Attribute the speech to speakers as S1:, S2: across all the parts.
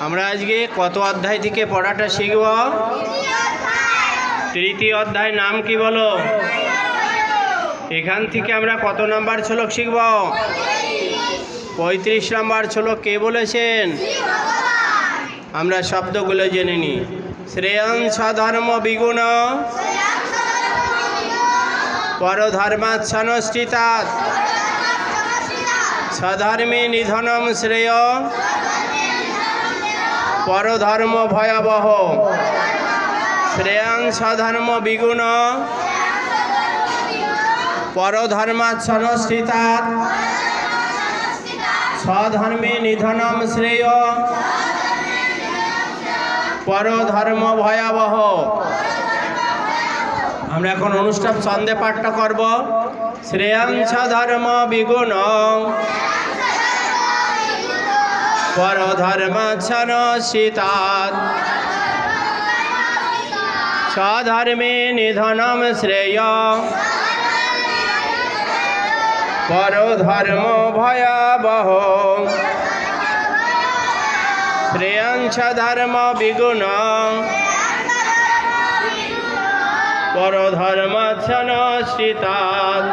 S1: আমরা আজকে কত অধ্যায় থেকে পড়াটা শিখব? তৃতীয় অধ্যায়। নাম কি বলো? এখান থেকে আমরা কত নাম্বার শ্লোক শিখব? 35 নাম্বার শ্লোক। কে বলেছেন? আমরা শব্দগুলো জেনে নিই। শ্রেয়ং স্বধর্ম বিগুণ পরধর্মাৎ সনষ্ঠিতাৎ স্বধর্মে নিধনম শ্রেয় পরধর্ম ভয়াবহ। শ্রেয়ং স্বধর্ম বিগুণ পরধর্মাৎ সনষ্ঠিতাৎ স্বধর্মে নিধনম শ্রেয় পরধর্ম ভয়াবহ। আমরা এখন অনুষ্ঠান ছন্দে পাঠটা করব। শ্রেয়ং স্বধর্ম বিগুণ পরধর্মাৎ সনষ্ঠিতাৎ স্বধর্মে নিধনম শ্রেয় পরধর্ম ভয়াবহ। শ্রেয়ং স্বধর্ম বিগুণ পরধর্মাৎ সনষ্ঠিতাৎ।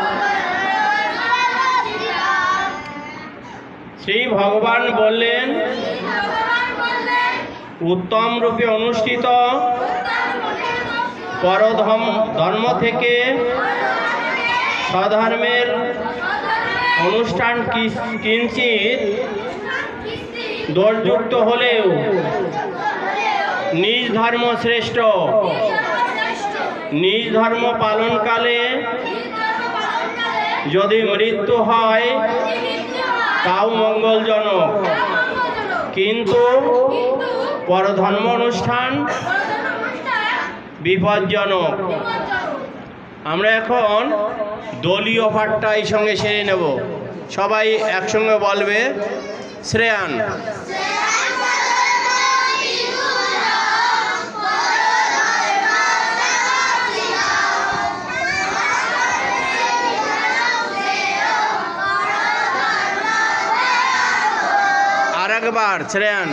S1: শ্রী ভগবান বললেন, উত্তম রূপে অনুষ্ঠিত পরধর্ম থেকে স্বধর্মের অনুষ্ঠান কিঞ্চিত দোষযুক্ত হলেও নিজ ধর্ম শ্রেষ্ঠ। নিজ ধর্ম পালনকালে যদি মৃত্যু হয় তাও মঙ্গলজনক, কিন্তু পরধর্ম অনুষ্ঠান বিপজ্জনক। আমরা এখন দলীয় পাঠটা এই সঙ্গে সেরে নেব। সবাই একসঙ্গে বলবে, শ্রেয়ান। আরেকবার শ্রেয়ান।